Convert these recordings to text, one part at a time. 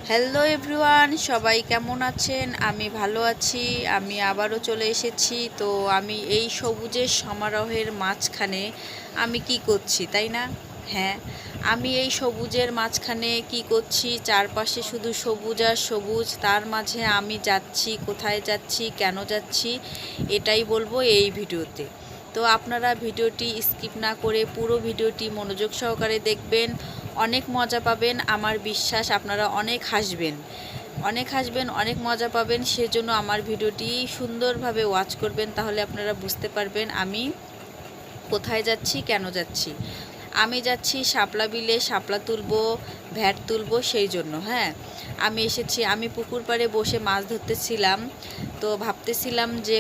Hello everyone, সবাই কেমন আছেন? আমি ভালো আছি। আমি আবারও চলে এসেছি। তো আমি এই সবুজের সমারোহের মাঝখানে আমি কি করছি, তাই না? হ্যাঁ, আমি এই সবুজের মাঝখানে কি করছি? চারপাশে শুধু সবুজ আর সবুজ, তার মাঝে আমি যাচ্ছি। কোথায় যাচ্ছি, কেন যাচ্ছি, এটাই বলবো এই ভিডিওতে। তো আপনারা ভিডিওটি স্কিপ না করে পুরো ভিডিওটি মনোযোগ সহকারে দেখবেন। অনেক মজা পাবেন, আমার বিশ্বাস আপনারা অনেক হাসবেন, অনেক মজা পাবেন। সেজন্য আমার ভিডিওটি সুন্দরভাবে ওয়াচ করবেন, তাহলে আপনারা বুঝতে পারবেন আমি কোথায় যাচ্ছি, কেন যাচ্ছি। আমি যাচ্ছি শাপলা বিলে, শাপলা তুলবো, ভ্যাট তুলবো, সেই জন্য। হ্যাঁ, আমি এসেছি, আমি পুকুর পাড়ে বসে মাছ ধরতেছিলাম। তো ভাবতেছিলাম যে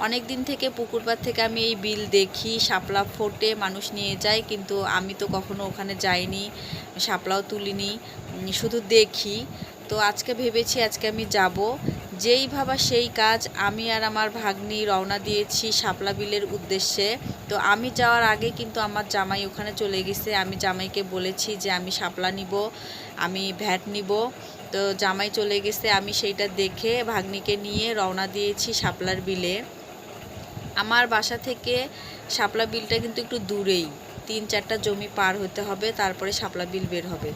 অনেক দিন থেকে পুকুর পাড় থেকে আমি এই বিল দেখি, শাপলা ফোটে, মানুষ নিয়ে যায়, কিন্তু আমি তো কখনো ওখানে যাইনি, শাপলাও তুলিনি, শুধু দেখি। তো আজকে ভেবেছি আজকে আমি যাব। যেই ভাবা সেই কাজ, আমি আর আমার ভাগ্নি রওনা দিয়েছি শাপলা বিলের উদ্দেশ্যে। তো আমি যাওয়ার আগে কিন্তু আমার জামাই ওখানে চলে গেছে। আমি জামাইকে বলেছি যে আমি শাপলা নিব, আমি ভ্যাট নিব। তো জামাই চলে গেছে, আমি সেইটা দেখে ভাগ্নিকে নিয়ে রওনা দিয়েছি শাপলার বিলে। আমার বাসা থেকে শাপলা বিলটা কিন্তু একটু দূরেই, 3-4টা জমি পার হতে হবে, তারপরে শাপলা বিল বের হবে।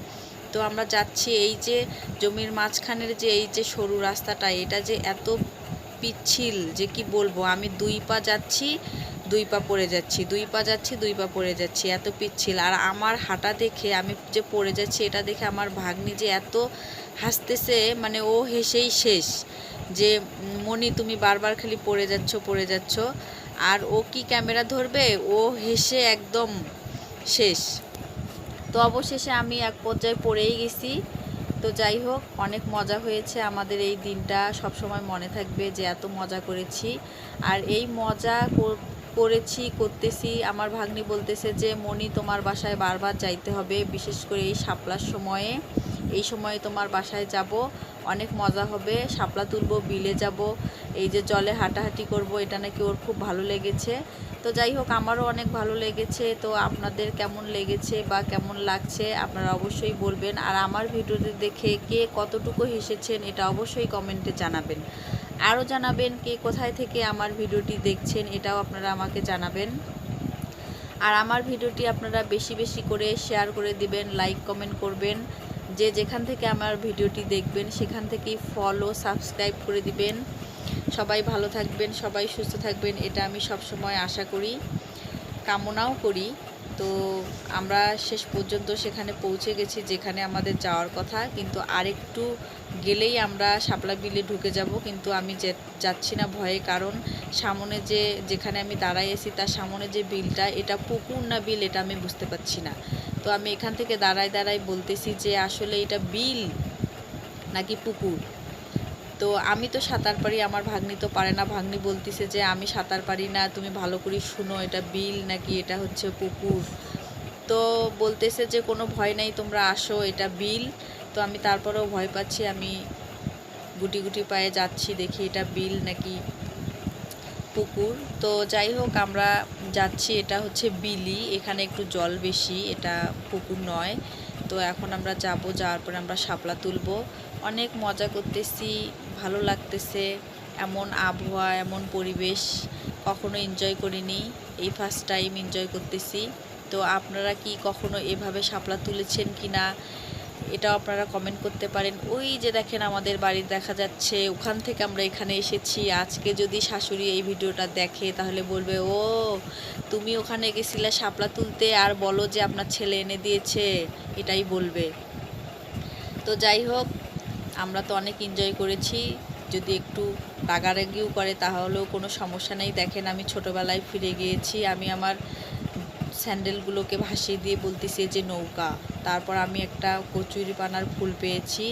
তো আমরা যাচ্ছি, এই যে জমির মাঝখানের যে এই যে সরু রাস্তাটা, এটা যে এত পিচ্ছিল যে কি বলবো। আমি 2 পা যাচ্ছি, 2 পা পড়ে যাচ্ছি, 2 পা যাচ্ছি, 2 পা পড়ে যাচ্ছি, এত পিচ্ছিল। আর আমার হাঁটা দেখে, আমি যে পড়ে যাচ্ছি এটা দেখে আমার ভাগ্নি যে এত হাসতেছে, মানে ও হেসেই শেষ, যে মনি তুমি বারবার খালি পড়ে যাচ্ছ, পড়ে যাচ্ছ। আর ও কি ক্যামেরা ধরবে, ও হেসে একদম শেষ। তো অবশেষে আমি এক পর্যায়ে পড়েই গেছি। তো যাই হোক, অনেক মজা হয়েছে। আমাদের এই দিনটা সব সময় মনে থাকবে যে এত মজা করেছি। আর এই মজা করতেছি। আমার ভাগ্নি বলতেছে যে মনি তোমার বাসায় বারবার যাইতে হবে, বিশেষ করে এই শাপলার সময়ে, এই সময়ে তোমার বাসায় যাব, অনেক মজা হবে, শাপলা তুলবো, বিলে যাব, এই যে জলে হাঁটাহাঁটি করব, এটা নাকি ওর খুব ভালো লেগেছে। তো যাই হোক, আমারও অনেক ভালো লেগেছে। তো আপনাদের কেমন লেগেছে বা কেমন লাগছে আপনারা অবশ্যই বলবেন। আর আমার ভিডিওটি দেখে কে কতটুকু হেসেছেন এটা অবশ্যই কমেন্টে জানাবেন। আরও জানাবেন কে কোথায় থেকে আমার ভিডিওটি দেখছেন, এটাও আপনারা আমাকে জানাবেন। আর আমার ভিডিওটি আপনারা বেশি বেশি করে শেয়ার করে দিবেন, লাইক কমেন্ট করবেন। যে যেখান থেকে আমার ভিডিওটি দেখবেন সেখান থেকেই ফলো সাবস্ক্রাইব করে দিবেন। সবাই ভালো থাকবেন, সবাই সুস্থ থাকবেন, এটা আমি সব সময় আশা করি, কামনাও করি। তো আমরা শেষ পর্যন্ত সেখানে পৌঁছে গেছি যেখানে আমাদের যাওয়ার কথা, কিন্তু আরেকটু গেলেই আমরা শাপলা বিলে ঢুকে যাব। কিন্তু আমি যাচ্ছি না ভয়ে, কারণ সামনে যেখানে আমি দাঁড়াইছি তার সামনে যে বিলটা, এটা পুকুর না বিল এটা আমি বুঝতে পারছি না। তো আমি এখান থেকে দাঁড়ায় দাঁড়ায় বলতেছি যে আসলে এটা বিল নাকি পুকুর। তো আমি তো সাঁতার পারি, আমার ভাগ্নি তো পারে না। ভাগ্নি বলতেছে যে আমি সাঁতার পারি না, তুমি ভালো করে শুনো, এটা বিল নাকি এটা পুকুর। তো বলতেছে যে কোনো ভয় নাই, তোমরা আসো, এটা বিল। তো আমি তারপরেও ভয় পাচ্ছি, আমি গুটি গুটি পায়ে যাচ্ছি, দেখি এটা বিল নাকি পুকুর। তো যাই হোক, আমরা যাচ্ছি, এটা বিলি, এখানে একটু জল বেশি, এটা পুকুর নয়। তো এখন আমরা যাওয়ার পরে আমরা শাপলা তুলব। অনেক মজা করতেছি, ভালো লাগতেছে। এমন আবহাওয়া, এমন পরিবেশ কখনো এনজয় করিনি, এই ফার্স্ট টাইম এনজয় করতেছি। তো আপনারা কি কখনো এভাবে শাপলা তুলেছেন কি না, এটাও আপনারা কমেন্ট করতে পারেন। ওই যে দেখেন আমাদের বাড়ি দেখা যাচ্ছে, ওখান থেকে আমরা এখানে এসেছি। আজকে যদি শাশুড়ি এই ভিডিওটা দেখে তাহলে বলবে, ও তুমি ওখানে গেছিলে শাপলা তুলতে, আর বলো যে আপনার ছেলে এনে দিয়েছে, এটাই বলবে। তো যাই হোক, আমরা তো অনেক এনজয় করেছি। যদি একটু রাগারাগিও করে তাহলেও কোনো সমস্যা নেই। দেখেন আমি ছোটোবেলায় ফিরে গিয়েছি, আমি আমার স্যান্ডেলগুলোকে ভাসিয়ে দিয়ে বলতেছি যে নৌকা। তারপর আমি একটা কচুরিপানার ফুল পেয়েছি,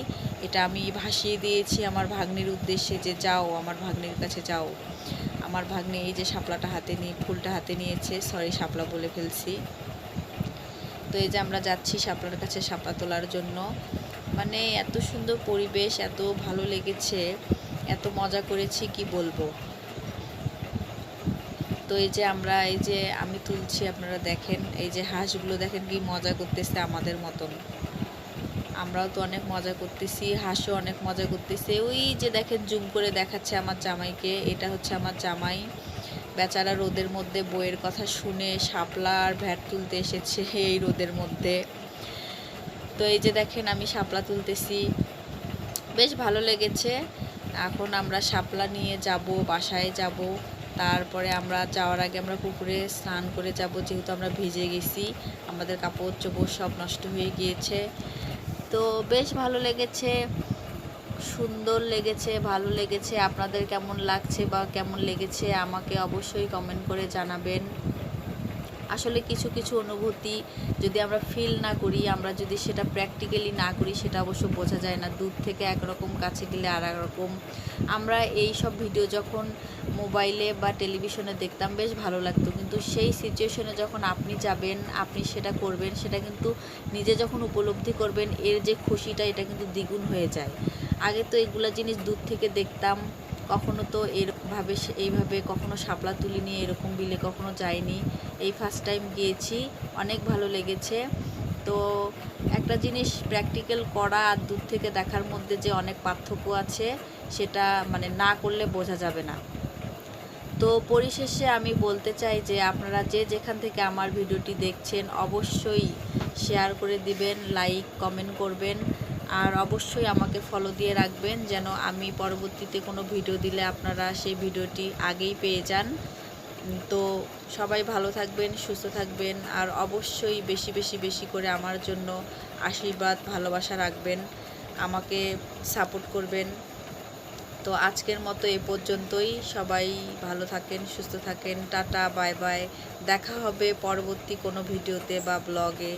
এটা আমি ভাসিয়ে দিয়েছি আমার ভাগ্নির উদ্দেশ্যে যে যাও, আমার ভাগ্নির কাছে যাও। আমার ভাগ্নি এই যে শাপলাটা হাতে নিয়ে, ফুলটা হাতে নিয়েছে, সরি শাপলা বলে ফেলছি। তো এই যে আমরা যাচ্ছি শাপলার কাছে শাপলা তোলার জন্য। মানে এত সুন্দর পরিবেশ, এত ভালো লেগেছে, এত মজা করেছি কি বলবো। তো এই যে আমি তুলছি, আপনারা দেখেন, এই যে হাঁসগুলো দেখেন কি মজা করতেছে আমাদের মতন। আমরাও তো অনেক মজা করতেছি, হাঁসও অনেক মজা করতেছে। ওই যে দেখেন জুম করে দেখাচ্ছে আমার জামাইকে, এটা হচ্ছে আমার জামাই। বেচারা রোদের মধ্যে বইয়ের কথা শুনে শাপলা আর ভ্যাট তুলতে এসেছে এই রোদের মধ্যে। তো এই যে দেখেন আমি শাপলা তুলতেছি, বেশ ভালো লেগেছে। এখন আমরা শাপলা নিয়ে যাব, বাসায় যাব। তারপরে আমরা যাওয়ার আগে আমরা পুকুরে স্নান করে যাব, যেহেতু আমরা ভিজে গেছি, আমাদের কাপড় চোপড় সব নষ্ট হয়ে গিয়েছে। তো বেশ ভালো লেগেছে, সুন্দর লেগেছে, ভালো লেগেছে। আপনাদের কেমন লাগছে বা কেমন লেগেছে আমাকে অবশ্যই কমেন্ট করে জানাবেন। আসলে কিছু কিছু অনুভূতি যদি আমরা ফিল না করি, আমরা যদি সেটা প্র্যাকটিক্যালি না করি, সেটা অবশ্য বোঝা যায় না। দূর থেকে একরকম, কাছে গেলে আর একরকম। আমরা এই সব ভিডিও যখন মোবাইলে বা টেলিভিশনে দেখতাম বেশ ভালো লাগতো, কিন্তু সেই সিচুয়েশনে যখন আপনি যাবেন, আপনি সেটা করবেন, সেটা কিন্তু নিজে যখন উপলব্ধি করবেন, এর যে খুশিটা এটা কিন্তু দ্বিগুণ হয়ে যায়। আগে তো এগুলা জিনিস দূর থেকে দেখতাম, কখনো তো এইভাবে কখনো শাপলা তুলিনি, এরকম বিলে কখনো যাইনি। এই ফার্স্ট টাইম গিয়েছি, অনেক ভালো লেগেছে। তো একটা জিনিস প্র্যাকটিক্যাল করা আর দূর থেকে দেখার মধ্যে যে অনেক পার্থক্য আছে, সেটা মানে না করলে বোঝা যাবে না। তো পরিশেষে আমি বলতে চাই যে আপনারা যে যেখান থেকে আমার ভিডিওটি দেখছেন অবশ্যই শেয়ার করে দিবেন, লাইক কমেন্ট করবেন, আর অবশ্যই আমাকে ফলো দিয়ে রাখবেন, যেন আমি পরবর্তীতে কোনো ভিডিও দিলে আপনারা সেই ভিডিওটি আগেই পেয়ে যান। তো সবাই ভালো থাকবেন, সুস্থ থাকবেন, আর অবশ্যই বেশি বেশি বেশি করে আমার জন্য আশীর্বাদ ভালোবাসা রাখবেন, আমাকে সাপোর্ট করবেন। তো আজকের মতো এ পর্যন্তই। সবাই ভালো থাকেন, সুস্থ থাকেন। Tata, bye bye. দেখা হবে পরবর্তী কোনো ভিডিওতে বা ব্লগে।